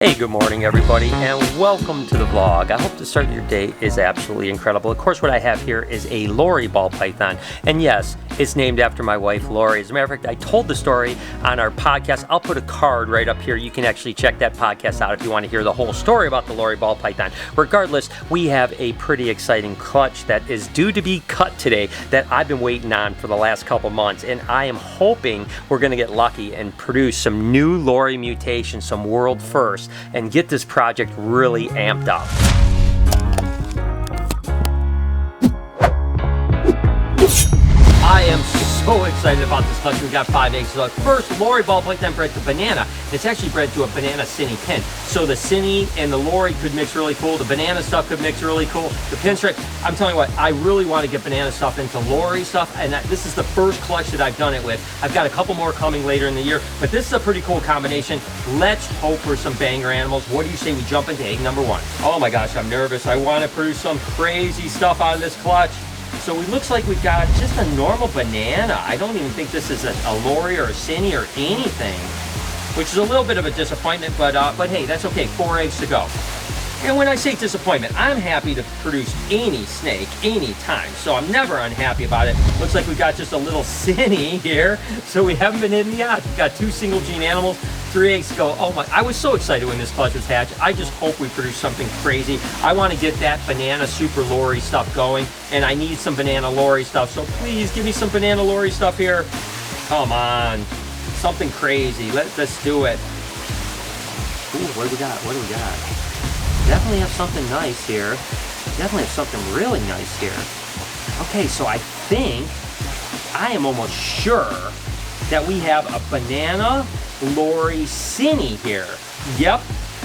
Hey, good morning everybody, and welcome to the vlog. I hope the start of your day is absolutely incredible. Of course, what I have here is a Lori ball python, and yes, it's named after my wife, Lori. As a matter of fact, I told the story on our podcast. I'll put a card right up here. You can actually check that podcast out if you want to hear the whole story about the Lori ball python. Regardless, we have a pretty exciting clutch that is due to be cut today that I've been waiting on for the last couple months, and I am hoping we're going to get lucky and produce some new Lori mutations, some world first, and get this project really amped up. I am so excited about this clutch. We've got 5 eggs. So first, Lori ball python bred to banana. It's actually bred to a banana Cinny pin. So the Cinny and the Lori could mix really cool. The banana stuff could mix really cool. The pinstripe, I'm telling you what, I really want to get banana stuff into Lori stuff, and this is the first clutch that I've done it with. I've got a couple more coming later in the year, but this is a pretty cool combination. Let's hope for some banger animals. What do you say we jump into egg number 1? Oh my gosh, I'm nervous. I want to produce some crazy stuff out of this clutch. So it looks like we've got just a normal banana. I don't even think this is a Lori or a Cinny or anything, which is a little bit of a disappointment, but hey, that's okay. 4 eggs to go. And when I say disappointment, I'm happy to produce any snake anytime, so I'm never unhappy about it. Looks like we've got just a little Cinny here, so we haven't been in the odds. We've got 2 single gene animals, 3 eggs to go. Oh my, I was so excited when this clutch was hatched. I just hope we produce something crazy. I want to get that banana super Lori stuff going, and I need some banana Lori stuff, so please give me some banana Lori stuff here. Come on, something crazy. Let's do it. Ooh, what do we got? What do we got? Definitely have something nice here. Definitely have something really nice here. Okay, so I think, I am almost sure that we have a banana Lori Cinny here. Yep,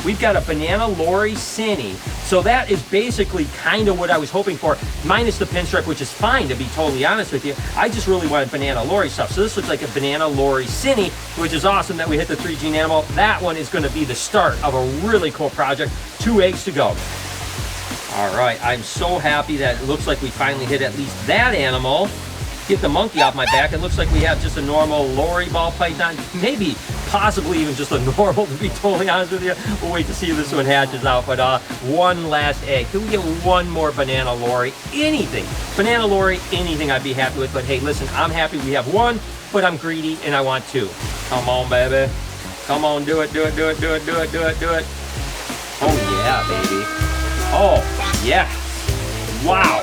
we've got a banana Lori Cinny. So that is basically kind of what I was hoping for, minus the pinstripe, which is fine, to be totally honest with you. I just really wanted banana Lori stuff. So this looks like a banana Lori Cinny, which is awesome that we hit the 3 gene animal. That one is going to be the start of a really cool project. 2 eggs to go. All right, I'm so happy that it looks like we finally hit at least that animal. Get the monkey off my back. It looks like we have just a normal Lori ball python, maybe possibly even just a normal, to be totally honest with you. We'll wait to see if this one hatches out, but 1 last egg. Can we get 1 more banana Lori? Anything. Banana Lori, anything I'd be happy with, but hey, listen, I'm happy we have 1, but I'm greedy and I want 2. Come on, baby. Come on, do it, do it, do it, do it, do it, do it, do it. Oh yeah, baby. Oh, yes. Wow.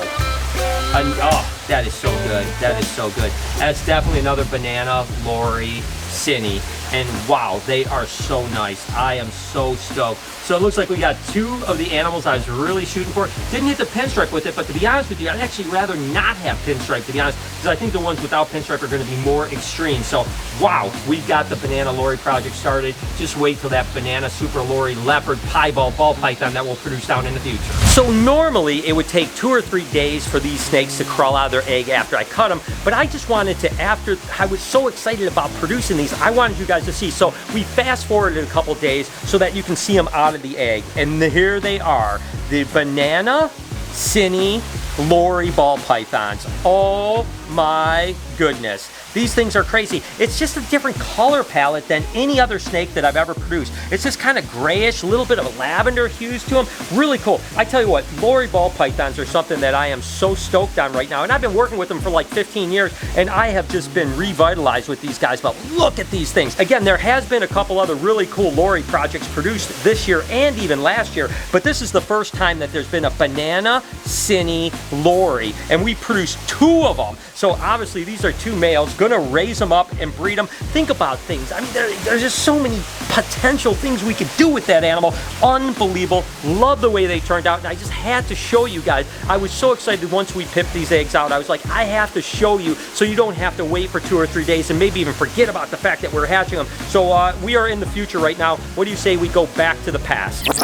Oh, that is so good. That is so good. That's definitely another banana Lori Cinny. And wow, they are so nice. I am so stoked. So it looks like we got 2 of the animals I was really shooting for. Didn't hit the pinstripe with it, but to be honest with you, I'd actually rather not have pinstripe, to be honest, because I think the ones without pinstripe are going to be more extreme. So wow, we've got the banana Lori project started. Just wait till that banana super Lori leopard piebald ball python that will produce down in the future. So normally it would take 2 or 3 days for these snakes to crawl out of their egg after I cut them, but I just wanted to, after I was so excited about producing these, I wanted you guys to see. So we fast forwarded a couple days so that you can see them out of the egg, and here they are, the banana Cinny Lori ball pythons. Oh my goodness, these things are crazy. It's just a different color palette than any other snake that I've ever produced. It's just kind of grayish, a little bit of lavender hues to them. Really cool. I tell you what, Lori ball pythons are something that I am so stoked on right now, and I've been working with them for like 15 years, and I have just been revitalized with these guys. But look at these things. Again, there has been a couple other really cool Lori projects produced this year and even last year, but this is the first time that there's been a banana Cinny Lori, and we produced 2 of them. So obviously these are 2 males. Gonna raise them up and breed them. Think about things. I mean, there's just so many potential things we could do with that animal. Unbelievable. Love the way they turned out, and I just had to show you guys. I was so excited once we pipped these eggs out. I was like, I have to show you so you don't have to wait for 2 or 3 days and maybe even forget about the fact that we're hatching them. So we are in the future right now. What do you say we go back to the past? But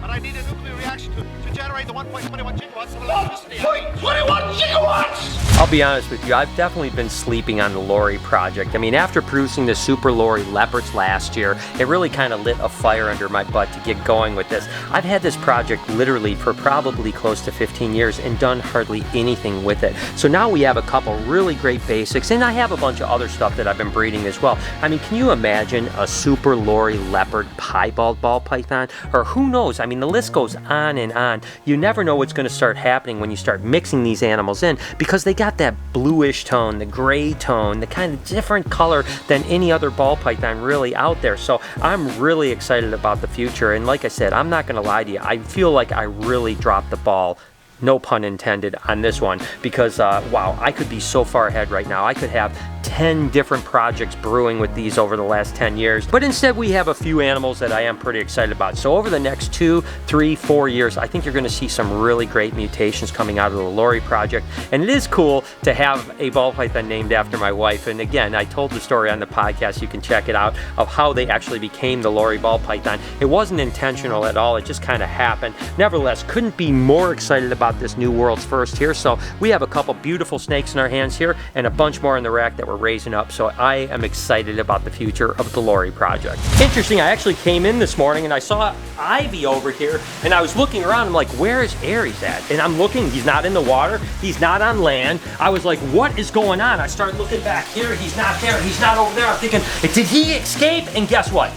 I need a nuclear reaction to generate the 1.21 gigawatts of electricity. 1.21 gigawatts! I'll be honest with you, I've definitely been sleeping on the Lori project. I mean, after producing the Super Lori Leopards last year, it really kind of lit a fire under my butt to get going with this. I've had this project literally for probably close to 15 years and done hardly anything with it. So now we have a couple really great basics, and I have a bunch of other stuff that I've been breeding as well. I mean, can you imagine a Super Lori Leopard piebald ball python? Or who knows? I mean, the list goes on and on. You never know what's going to start happening when you start mixing these animals in, because they got that bluish tone, the gray tone, the kind of different color than any other ball python really out there. So I'm really excited about the future. And like I said, I'm not going to lie to you, I feel like I really dropped the ball, no pun intended, on this one, because wow, I could be so far ahead right now. I could have 10 different projects brewing with these over the last 10 years. But instead we have a few animals that I am pretty excited about. So over the next 2, 3, 4 years, I think you're going to see some really great mutations coming out of the Lori project. And it is cool to have a ball python named after my wife. And again, I told the story on the podcast, you can check it out, of how they actually became the Lori ball python. It wasn't intentional at all, it just kind of happened. Nevertheless, couldn't be more excited about this new world's first here. So we have a couple beautiful snakes in our hands here and a bunch more in the rack that we're raising up. So I am excited about the future of the Lori project. Interesting, I actually came in this morning and I saw Ivy over here, and I was looking around. I'm like, where is Aries at? And I'm looking, he's not in the water, he's not on land. I was like, what is going on? I started looking back here, he's not there, he's not over there. I'm thinking, did he escape? And guess what?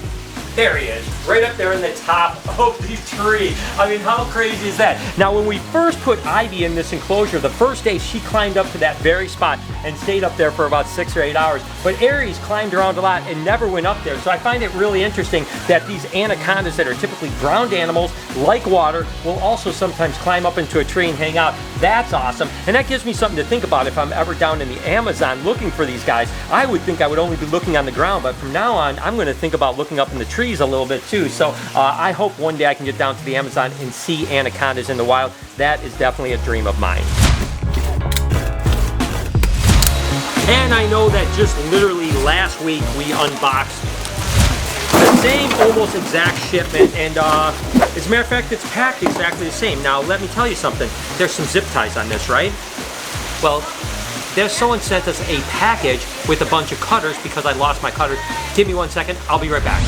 There he is, right up there in the top of the tree. I mean, how crazy is that? Now, when we first put Ivy in this enclosure, the first day she climbed up to that very spot and stayed up there for about 6 or 8 hours. But Aries climbed around a lot and never went up there. So I find it really interesting that these anacondas that are typically ground animals, like water, will also sometimes climb up into a tree and hang out. That's awesome. And that gives me something to think about if I'm ever down in the Amazon looking for these guys. I would think I would only be looking on the ground, but from now on, I'm going to think about looking up in the trees a little bit too. So I hope one day I can get down to the Amazon and see anacondas in the wild. That is definitely a dream of mine. And I know that just literally last week we unboxed the same almost exact shipment, and as a matter of fact, it's packed exactly the same. Now let me tell you something, there's some zip ties on this, right? Well, there's someone sent us a package with a bunch of cutters because I lost my cutters. Give me 1 second, I'll be right back.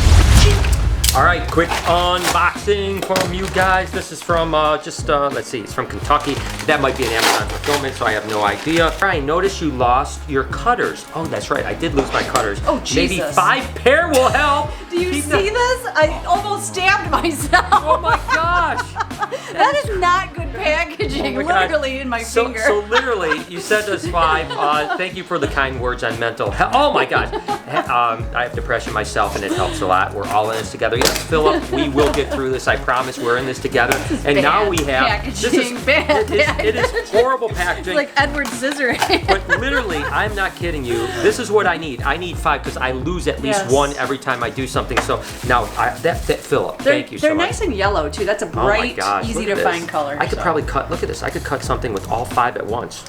All right, quick unboxing from you guys. This is from let's see, it's from Kentucky. That might be an Amazon fulfillment, so I have no idea. I noticed you lost your cutters. Oh, that's right, I did lose my cutters. Oh, Jesus. Maybe 5 pair will help. Do you see this? I almost stabbed myself. Oh my gosh. That is not good packaging, literally in my finger. So literally, you sent us 5. Thank you for the kind words on mental health. Oh my gosh. I have depression myself, and it helps a lot. We're all in this together. Yes, Philip, we will get through this. I promise. We're in this together. And now we have packaging. This is bad. It is horrible packaging. It's like Edward Scissorhands. But literally, I'm not kidding you. This is what I need. I need 5 because I lose at least 1 every time I do something. So now, Philip, thank you so much. They're nice and yellow too. That's a bright, easy to find color. I could probably cut. Look at this. I could cut something with all 5 at once.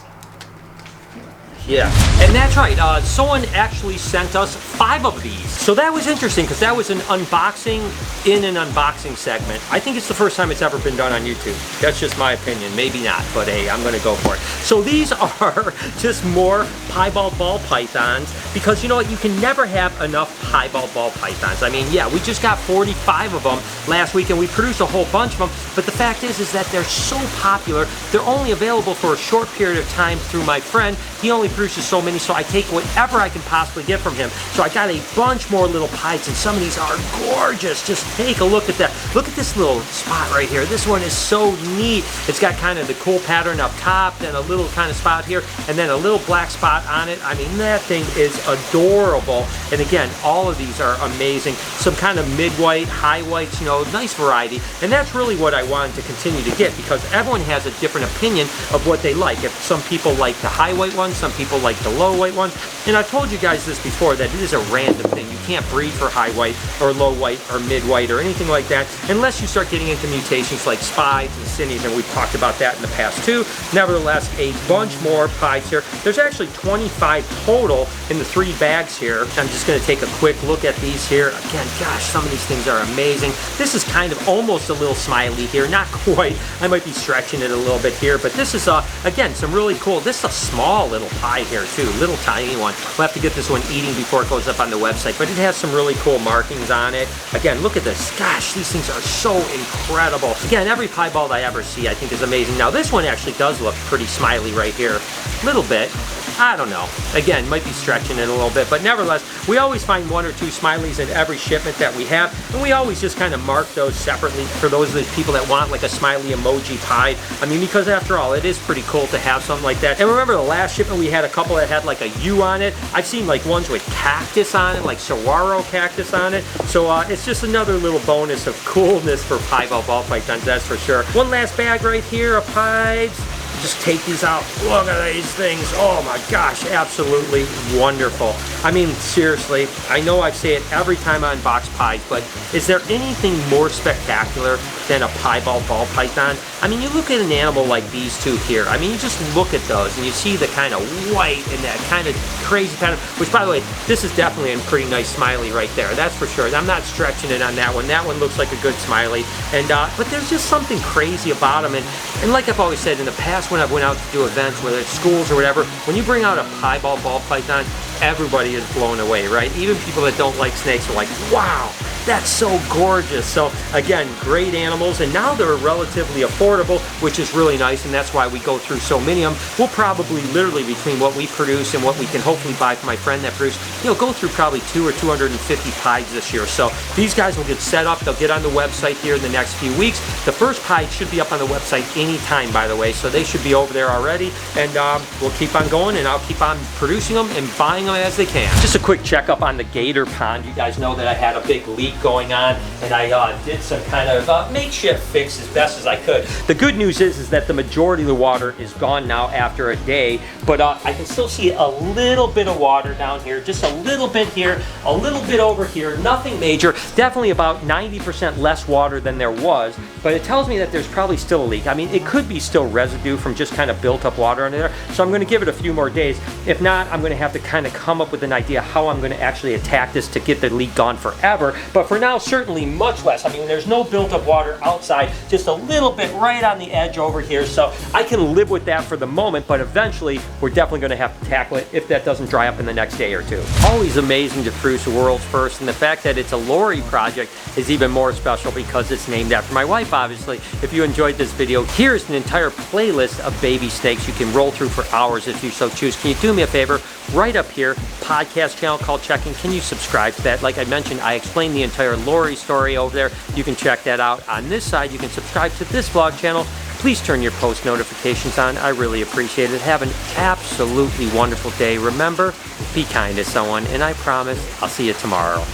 Yeah, and that's right, someone actually sent us 5 of these. So that was interesting because that was an unboxing in an unboxing segment. I think it's the first time it's ever been done on YouTube. That's just my opinion, maybe not, but hey, I'm gonna go for it. So these are just more piebald ball pythons, because you know what, you can never have enough piebald ball pythons. I mean, yeah, we just got 45 of them last week and we produced a whole bunch of them, but the fact is that they're so popular, they're only available for a short period of time through my friend. He only produces so many, so I take whatever I can possibly get from him. So I got a bunch more little pies, and some of these are gorgeous. Just take a look at that. Look at this little spot right here. This one is so neat. It's got kind of the cool pattern up top, then a little kind of spot here, and then a little black spot on it. I mean, that thing is adorable. And again, all of these are amazing. Some kind of mid-white, high whites, you know, nice variety. And that's really what I wanted to continue to get, because everyone has a different opinion of what they like. If some people like the high white ones, some people people like the low white ones. And I've told you guys this before, that it is a random thing. You can't breed for high white or low white or mid white or anything like that unless you start getting into mutations like spides and cinnies, and we've talked about that in the past too. Nevertheless, a bunch more pies here. There's actually 25 total in the 3 bags here. I'm just going to take a quick look at these here. Again, gosh, some of these things are amazing. This is kind of almost a little smiley here, not quite. I might be stretching it a little bit here, but this is again, some really cool. This is a small little pie here too, little tiny one. We'll have to get this one eating before it goes up on the website, but it has some really cool markings on it. Again, look at this. Gosh, these things are so incredible. Again, every piebald I ever see I think is amazing. Now this one actually does look pretty smiley right here. Little bit. I don't know. Again, might be stretching it a little bit, but nevertheless, we always find 1 or 2 smileys in every shipment that we have, and we always just kind of mark those separately for those of the people that want like a smiley emoji pie. I mean, because after all, it is pretty cool to have something like that. And remember the last shipment we had a couple that had like a U on it. I've seen like ones with cactus on it, like saguaro cactus on it. So it's just another little bonus of coolness for piebald ball pythons, that's for sure. One last bag right here of pies. Just take these out. Look at these things. Oh my gosh, absolutely wonderful. I mean, seriously, I know I say it every time I unbox pies, but is there anything more spectacular than a piebald ball python? I mean, you look at an animal like these two here. I mean, you just look at those and you see the kind of white and that kind of crazy pattern, which by the way, this is definitely a pretty nice smiley right there. That's for sure. I'm not stretching it on that one. That one looks like a good smiley. And but there's just something crazy about them. And like I've always said in the past, when I've went out to do events, whether it's schools or whatever, when you bring out a piebald ball python, everybody is blown away, right? Even people that don't like snakes are like, wow, that's so gorgeous. So again, great animals, and now they're relatively affordable, which is really nice, and that's why we go through so many of them. We'll probably literally, between what we produce and what we can hopefully buy from my friend that produced, go through probably 200 or 250 pies this year. So these guys will get set up. They'll get on the website here in the next few weeks. The first pie should be up on the website anytime, by the way, so they should be over there already, and we'll keep on going, and I'll keep on producing them and buying them as they can. Just a quick checkup on the gator pond. You guys know that I had a big leak going on, and I did some kind of makeshift fix as best as I could. The good news is that the majority of the water is gone now after a day, but I can still see a little bit of water down here, just a little bit here, a little bit over here, nothing major. Definitely about 90% less water than there was, but it tells me that there's probably still a leak. I mean, it could be still residue from just kind of built up water under there, so I'm going to give it a few more days. If not, I'm going to have to kind of come up with an idea how I'm going to actually attack this to get the leak gone forever. But for now, certainly much less. I mean, there's no built up water outside, just a little bit right on the edge over here, so I can live with that for the moment, but eventually we're definitely going to have to tackle it if that doesn't dry up in the next day or two. Always amazing to produce the world's first, and the fact that it's a Lori project is even more special because it's named after my wife, obviously. If you enjoyed this video, here's an entire playlist of baby snakes you can roll through for hours if you so choose. Can you do me a favor? Right up here, podcast channel called Checking. Can you subscribe to that? Like I mentioned, I explained the entire Lori story over there. You can check that out. On this side, you can subscribe to this vlog channel. Please turn your post notifications on. I really appreciate it. Have an absolutely wonderful day. Remember, be kind to someone, and I promise I'll see you tomorrow.